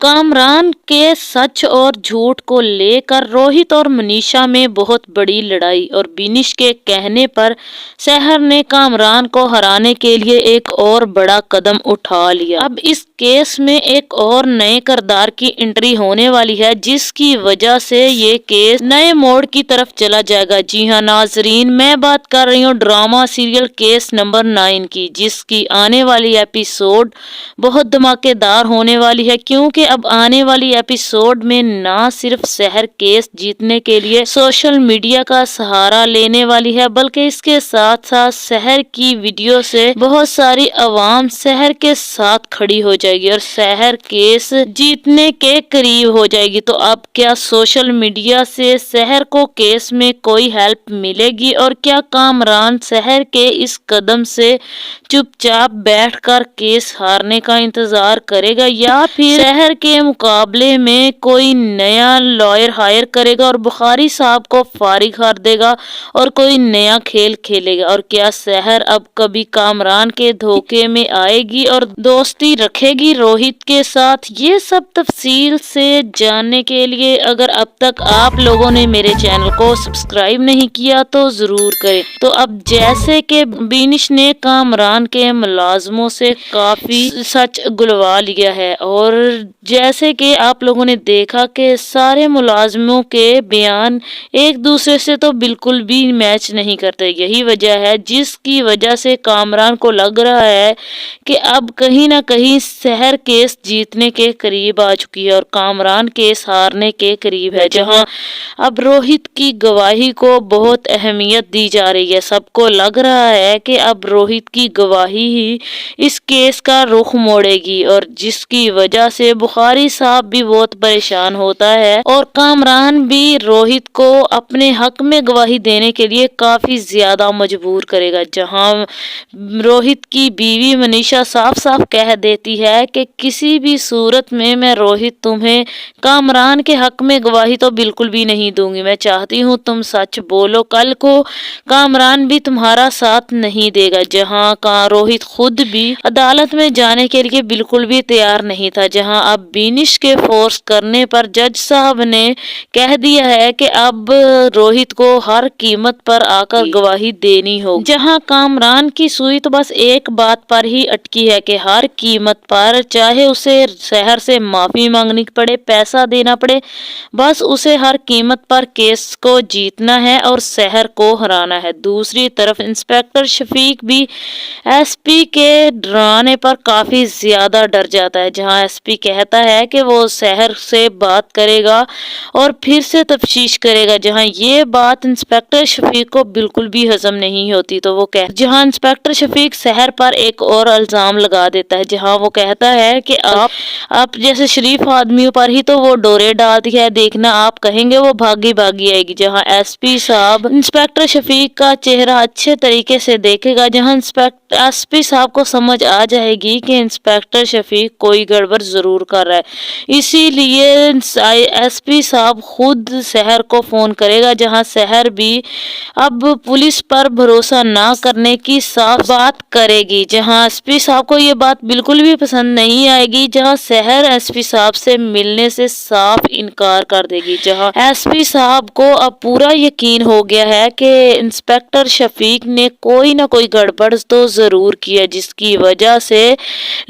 कामरान के सच और झूठ को लेकर रोहित और मनीषा में बहुत बड़ी लड़ाई और बिनिश के कहने पर सहर ने कामरान को हराने के लिए एक और बड़ा कदम उठा लिया। अब इस केस में एक और नए किरदार की एंट्री होने वाली है, जिसकी वजह से ये केस नए मोड़ की तरफ चला जाएगा। जी हाँ नाजरीन, मैं बात कर रही हूँ ड्रामा सीरियल केस नंबर 9 की, जिसकी आने वाली एपिसोड बहुत धमाकेदार होने वाली है, क्योंकि अब आने वाली एपिसोड में ना सिर्फ शहर केस जीतने के लिए सोशल मीडिया का सहारा लेने वाली है, बल्कि इसके साथ साथ शहर की वीडियो से बहुत सारी आवाम शहर के साथ खड़ी हो जाएगी और शहर केस जीतने के करीब हो जाएगी। तो अब क्या सोशल मीडिया से शहर को केस में कोई हेल्प मिलेगी और क्या कामरान शहर के इस कदम से चुपचाप बैठकर केस हारने का इंतजार करेगा या फिर शहर के मुकाबले में कोई नया लॉयर हायर करेगा और बुखारी साहब को फारिग कर देगा और कोई नया खेल खेलेगा? और क्या शहर अब कभी कामरान के धोखे में आएगी और दोस्ती रखेगी रोहित के साथ? ये सब तफसील से जानने के लिए अगर अब तक आप लोगों ने मेरे चैनल को सब्सक्राइब नहीं किया तो जरूर करें। तो अब जैसे कि बिनिश ने कामरान के मुलाजमों से काफी सच गुलवा लिया है और जैसे कि आप लोगों ने देखा कि सारे मुलाजमों के बयान एक दूसरे से तो बिल्कुल भी मैच नहीं करते। यही वजह है जिसकी वजह से कामरान को लग रहा है कि अब कहीं ना कहीं शहर केस जीतने के करीब आ चुकी है और कामरान केस हारने के करीब है, जहां अब रोहित की गवाही को बहुत अहमियत दी जा रही है। सबको लग रहा है कि अब रोहित की गवाही ही इस केस का रुख मोड़ेगी और जिसकी वजह से बुखारी साहब भी बहुत परेशान होता है और कामरान भी रोहित को अपने हक में गवाही देने के लिए काफी ज्यादा मजबूर करेगा। जहां रोहित की बीवी मनीषा साफ साफ कह देती है कि किसी भी सूरत में मैं रोहित तुम्हें कामरान के हक में गवाही तो बिल्कुल भी नहीं दूंगी। मैं चाहती हूँ तुम सच बोलो, कल को कामरान भी तुम्हारा साथ नहीं देगा। जहां का रोहित खुद भी अदालत में जाने के लिए बिल्कुल भी तैयार नहीं था। जहां अब बिनिश के फोर्स करने पर जज साहब ने कह दिया है कि अब रोहित को हर कीमत पर आकर गवाही देनी होगी। जहां कामरान की सुई तो बस एक बात पर ही अटकी है कि हर कीमत पर, चाहे उसे शहर से माफी मांगनी पड़े, पैसा देना पड़े, बस उसे हर कीमत पर केस को जीतना है और शहर को हराना है। दूसरी तरफ इंस्पेक्टर शफीक भी एसपी के डराने पर काफी ज्यादा डर जाता है। जहां एसपी कहता है कि वो शहर से बात करेगा और फिर से तफ्तीश करेगा। जहां ये बात इंस्पेक्टर शफीक को बिल्कुल भी हजम नहीं होती, तो वो जहां इंस्पेक्टर शफीक शहर पर एक और इल्जाम लगा देता है, जहां वो कहता है कि आप जैसे शरीफ आदमियों पर ही तो वो डोरे डालती है, देखना आप कहेंगे वो भागी भागी आएगी। जहां एसपी साहब इंस्पेक्टर शफीक का चेहरा अच्छे तरीके से देखेगा, जहां एसपी साहब को समझ आ जाएगी कि इंस्पेक्टर शफीक कोई गड़बड़ जरूर कर रहा है। इसीलिए एसपी साहब खुद शहर को फोन करेगा, जहां शहर भी अब पुलिस पर भरोसा ना करने की साफ बात करेगी। जहां एसपी साहब को ये बात बिल्कुल भी पसंद नहीं आएगी, जहां शहर एसपी साहब से मिलने से साफ इनकार कर देगी। जहां एसपी साहब को अब पूरा यकीन हो गया है कि इंस्पेक्टर शफीक ने कोई ना कोई गड़बड़ तो जरूर किया, जिसकी वजह से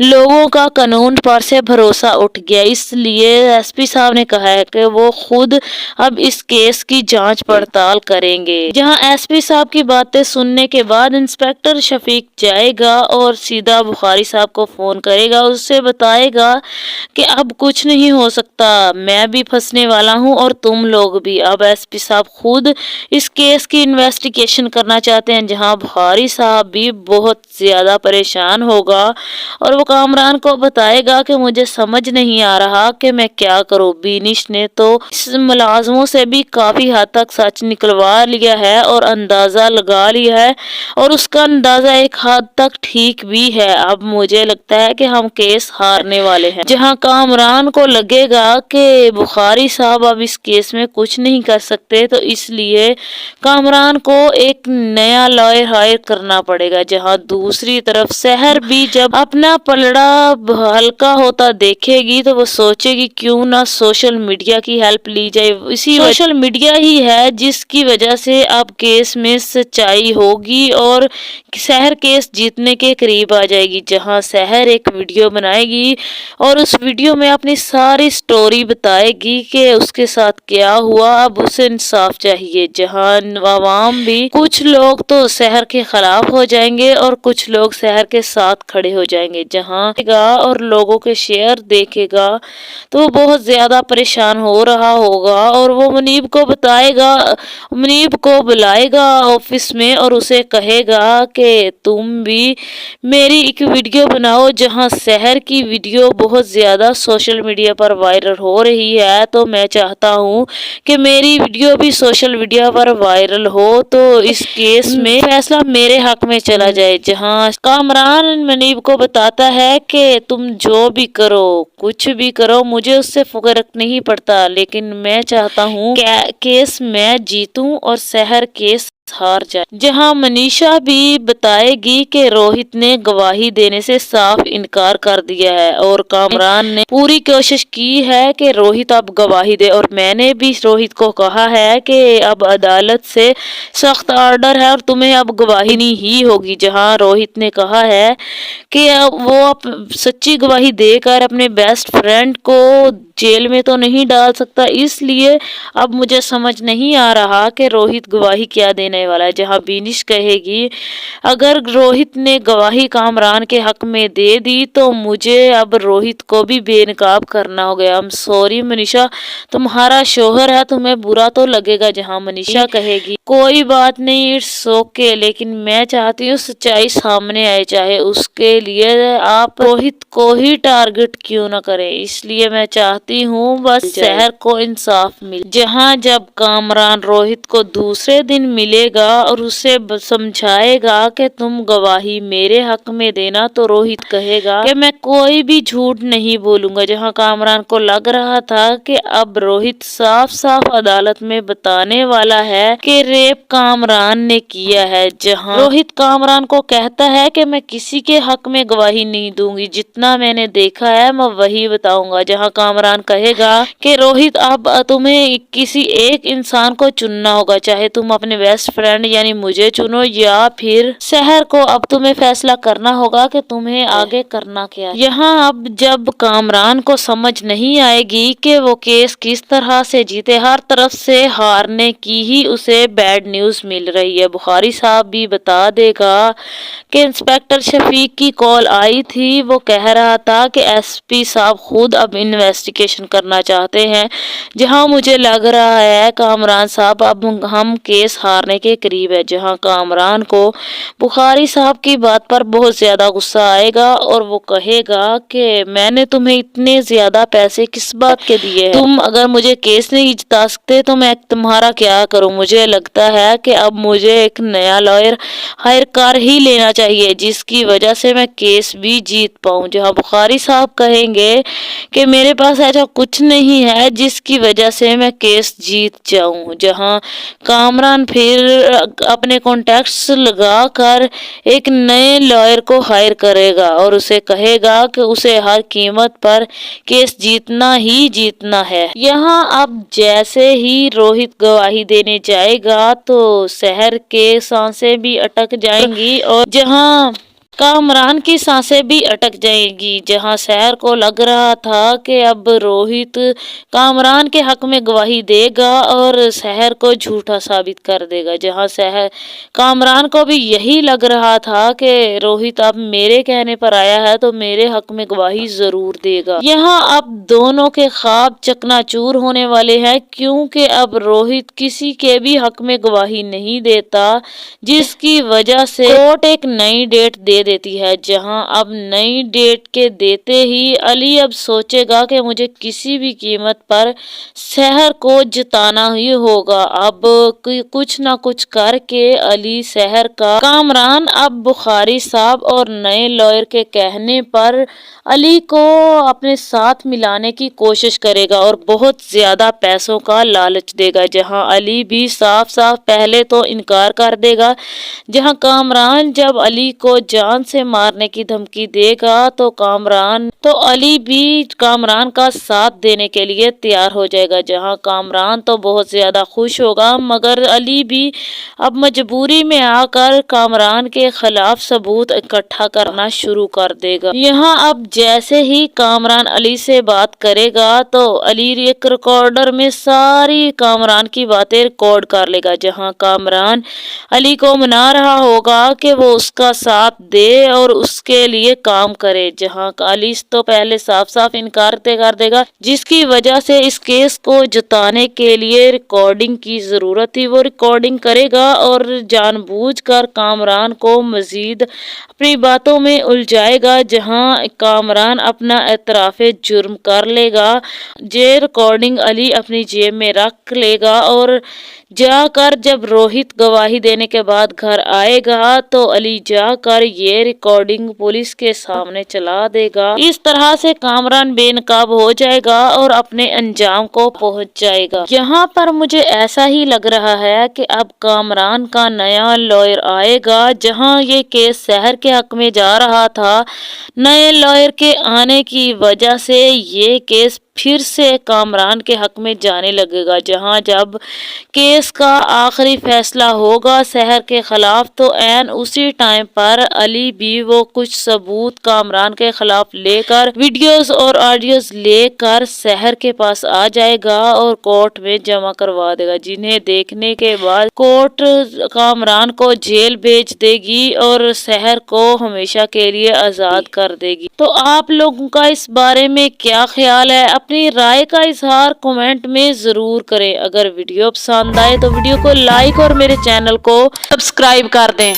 लोगों का कानून पर से भरोसा उठ गया। इसलिए एसपी साहब ने कहा है कि वो खुद अब इस केस की जांच पड़ताल करेंगे। जहां एसपी साहब की बातें सुनने के बाद इंस्पेक्टर शफीक जाएगा और सीधा बुखारी साहब को फोन करेगा, उससे बताएगा कि अब कुछ नहीं हो सकता, मैं भी फंसने वाला हूं और तुम लोग भी। अब एसपी साहब खुद इस केस की इन्वेस्टिगेशन करना चाहते हैं। जहां बुखारी साहब भी बहुत ज्यादा परेशान होगा और वो कामरान को बताएगा कि मुझे समझ नहीं आ रहा कि मैं क्या करूं। बिनिश ने तो इस मुलाजमों से भी काफी हद तक सच निकलवा लिया है और अंदाजा लगा लिया है और उसका अंदाजा एक हद तक ठीक भी है। अब मुझे लगता है कि हम केस हारने वाले हैं। जहां कामरान को लगेगा कि बुखारी साहब अब इस केस में कुछ नहीं कर सकते, तो इसलिए कामरान को एक नया लॉयर हायर करना पड़ेगा। जहां दूसरी तरफ सहर भी जब अपना पलड़ा हल्का होता देखेगी तो वो सोचेगी क्यों ना सोशल मीडिया की हेल्प ली जाए। इसी सोशल मीडिया ही है जिसकी वजह से अब केस में सच्चाई होगी और सहर केस जीतने के करीब आ जाएगी। जहां सहर एक वीडियो बनाएगी और उस वीडियो में अपनी सारी स्टोरी बताएगी कि उसके साथ क्या हुआ, अब उसे इंसाफ चाहिए। जहां आवाम भी, कुछ लोग तो सहर के खिलाफ हो जाएंगे और कुछ लोग सहर के साथ खड़े हो जाएंगे। जहां और लोगों के शेयर देखेगा तो वो बहुत ज्यादा परेशान हो रहा होगा और वो मुनीब को बताएगा, मुनीब को बुलाएगा ऑफिस में और उसे कहेगा कि तुम भी मेरी एक वीडियो बनाओ। जहां सहर की वीडियो बहुत ज्यादा सोशल मीडिया पर वायरल हो रही है तो मैं चाहता हूं कि मेरी वीडियो भी सोशल मीडिया पर वायरल हो तो इस केस में फैसला मेरे हक में चला जाए। जहां कामरान मुनीब को बताता है कि तुम जो भी करो, कुछ भी करो, मुझे उससे फर्क नहीं पड़ता, लेकिन मैं चाहता हूँ केस मैं जीतूं और सहर केस हार जाए। जहां मनीषा भी बताएगी कि रोहित ने गवाही देने से साफ इनकार कर दिया है और कामरान ने पूरी कोशिश की है कि रोहित अब गवाही दे और मैंने भी रोहित को कहा है कि अब अदालत से सख्त ऑर्डर है और तुम्हें अब गवाही नहीं ही होगी। जहां रोहित ने कहा है कि अब वो अब सच्ची गवाही देकर अपने बेस्ट फ्रेंड को जेल में तो नहीं डाल सकता, इसलिए अब मुझे समझ नहीं आ रहा कि रोहित गवाही क्या देने वाला है। जहां बीनिश कहेगी अगर रोहित ने गवाही कामरान के हक में दे दी तो मुझे अब रोहित को भी बेनकाब करना हो गया। I'm सॉरी मनीषा, तुम्हारा शोहर है, तुम्हें बुरा तो लगेगा। जहां मनीषा कहेगी कोई बात नहीं, इट्स ओके, लेकिन मैं चाहती हूँ सच्चाई सामने आए, चाहे उसके लिए आप रोहित को ही टारगेट क्यों ना करें, इसलिए मैं चाहती हूँ बस सहर को इंसाफ मिले। जहां जब कामरान रोहित को दूसरे दिन मिलेगा और उसे समझाएगा कि तुम गवाही मेरे हक में देना तो रोहित कहेगा कि मैं कोई भी झूठ नहीं बोलूंगा। जहां कामरान को लग रहा था कि अब रोहित साफ साफ अदालत में बताने वाला है कि रेप कामरान ने किया है। जहां रोहित कामरान को कहता है कि मैं किसी के हक में गवाही नहीं दूंगी, जितना मैंने देखा है मैं वही बताऊंगा। जहां कामरान कहेगा कि रोहित अब तुम्हें किसी एक इंसान को चुनना होगा, चाहे तुम अपने बेस्ट फ्रेंड यानी मुझे चुनो या फिर सहर को, अब तुम्हें फैसला करना होगा कि तुम्हें आगे करना क्या है। यहाँ अब जब कामरान को समझ नहीं आएगी कि वो केस किस तरह से जीते, हर तरफ से हारने की ही उसे बैड न्यूज मिल रही है। बुखारी साहब भी बता देगा कि इंस्पेक्टर शफीक की कॉल आई थी, वो कह रहा था कि एसपी साहब खुद अब इन्वेस्टिगेशन करना चाहते हैं। जहां मुझे लग रहा है कामरान साहब अब हम केस हारने के करीब है। जहां कामरान को बुखारी साहब की बात पर बहुत ज्यादा गुस्सा आएगा और वो कहेगा कि मैंने तुम्हें इतने ज्यादा पैसे किस बात के दिए हैं, तुम अगर मुझे केस नहीं जिता सकते तो मैं तुम्हारा क्या करूं। मुझे लगता है कि अब मुझे एक नया लॉयर हायर कर ही लेना चाहिए जिसकी वजह से मैं केस भी जीत पाऊं। जहां बुखारी साहब कहेंगे कि मेरे पास ऐसा कुछ नहीं है जिसकी वजह से मैं केस जीत जाऊं। जहां कामरान फिर अपने कॉन्टैक्ट्स लगाकर एक नए लॉयर को हायर करेगा और उसे कहेगा कि उसे हर कीमत पर केस जीतना ही जीतना है। यहाँ अब जैसे ही रोहित गवाही देने जाएगा तो सहर के सांसें भी अटक जाएंगी और जहाँ कामरान की सांसें भी अटक जाएंगी। जहां सहर को लग रहा था कि अब रोहित कामरान के हक में गवाही देगा और सहर को झूठा साबित कर देगा। जहां सहर कामरान को भी यही लग रहा था कि रोहित अब मेरे कहने पर आया है तो मेरे हक में गवाही जरूर देगा। यहाँ अब दोनों के ख्वाब चकनाचूर होने वाले हैं क्योंकि अब रोहित किसी के भी हक में गवाही नहीं देता, जिसकी वजह से कोर्ट एक नई डेट दे دیتی ہے, جہاں اب نئی ڈیٹ کے دیتے ہی علی اب سوچے گا کہ مجھے کسی بھی قیمت پر سحر کو جتانا ہی ہوگا. اب کچھ نہ کچھ کر کے علی سحر کا کامران اب بخاری صاحب اور نئے لائر کے کہنے پر علی کو اپنے ساتھ ملانے کی کوشش کرے گا اور بہت زیادہ پیسوں کا لالچ دے گا, جہاں علی بھی صاف صاف پہلے تو انکار کر دے گا. جہاں کامران جب علی کو جان سے مارنے کی دھمکی دے گا تو علی بھی کامران کا ساتھ دینے کے لیے تیار ہو جائے گا, جہاں کامران تو بہت زیادہ خوش ہوگا مگر علی بھی اب مجبوری میں آ کر کامران کے خلاف ثبوت اکٹھا کرنا شروع کر دے گا. یہاں اب جیسے ہی کامران علی سے بات کرے گا تو علی ایک ریکارڈر میں ساری کامران کی باتیں ریکارڈ کر لے گا, جہاں کامران علی کو منا رہا ہوگا کہ وہ اس کا ساتھ دے اور اس کے لیے کام کرے, جہاں علی تو پہلے صاف صاف انکار کر دے گا, جس کی وجہ سے اس کیس کو جتانے کے لیے ریکارڈنگ کی ضرورت تھی. وہ ریکارڈنگ کرے گا اور جان بوجھ کر کامران کو مزید اپنی باتوں میں الجھائے گا, جہاں کامران اپنا اعتراف جرم کر لے گا. یہ ریکارڈنگ علی اپنی جیب میں رکھ لے گا اور جا کر جب روہت گواہی دینے کے بعد گھر آئے گا تو علی جا کر یہ ریکارڈنگ پولیس کے سامنے چلا دے گا. اس طرح سے کامران بے نقاب ہو جائے گا اور اپنے انجام کو پہنچ جائے گا. یہاں پر مجھے ایسا ہی لگ رہا ہے کہ اب کامران کا نیا لائر آئے گا, جہاں یہ کیس سحر کے حق میں جا رہا تھا. نئے لائر کے آنے کی وجہ سے یہ کیس پھر سے کامران کے حق میں جانے لگے گا, جہاں جب کیس کا آخری فیصلہ ہوگا سحر کے خلاف تو عین اسی ٹائم پر علی بھی وہ کچھ ثبوت کامران کے خلاف لے کر ویڈیوز اور آڈیوز لے کر سحر کے پاس آ جائے گا اور کورٹ میں جمع کروا دے گا, جنہیں دیکھنے کے بعد کورٹ کامران کو جیل بھیج دے گی اور سحر کو ہمیشہ کے لیے آزاد کر دے گی. تو آپ لوگوں کا اس بارے میں کیا خیال ہے؟ اپنی رائے کا اظہار کمنٹ میں ضرور کریں. اگر ویڈیو پسند آئے تو ویڈیو کو لائک اور میرے چینل کو سبسکرائب کر دیں.